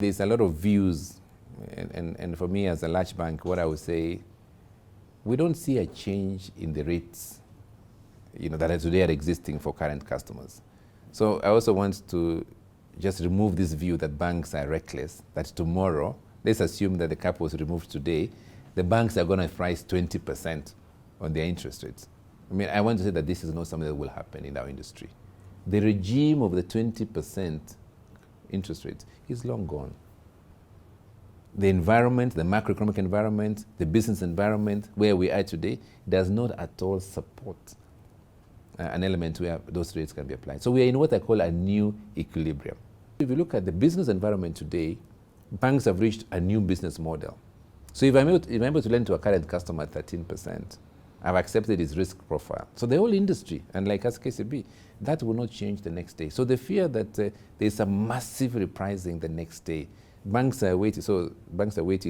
There's a lot of views, and for me as a large bank, what I would say, we don't see a change in the rates, that are today are existing for current customers. So I also want to just remove this view that banks are reckless, that tomorrow, let's assume that the cap was removed today, the banks are going to price 20% on their interest rates. I want to say that this is not something that will happen in our industry. The regime of the 20% interest rate is long gone. The environment, the macroeconomic environment, the business environment where we are today does not at all support an element where those rates can be applied. So we are in what I call a new equilibrium. If you look at the business environment today, banks have reached a new business model. So if I'm able to lend to a current customer at 13%, I've accepted his risk profile. So the whole industry, and like us KCB, that will not change the next day. So the fear that there's a massive repricing the next day, banks are waiting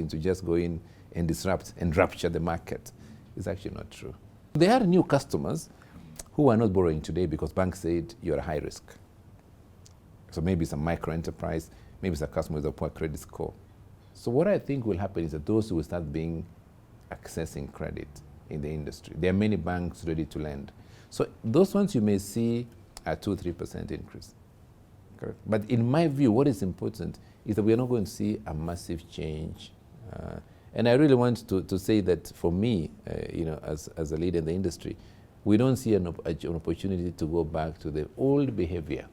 to just go in and disrupt and rupture the market, is actually not true. There are new customers who are not borrowing today because banks said you're a high risk. So maybe it's a micro enterprise, maybe it's a customer with a poor credit score. So what I think will happen is that those who will start accessing credit in the industry, there are many banks ready to lend. So those ones you may see a 2-3% increase. Correct? But in my view, what is important is that we are not going to see a massive change. And I really want to say that for me, as a leader in the industry, we don't see an opportunity to go back to the old behavior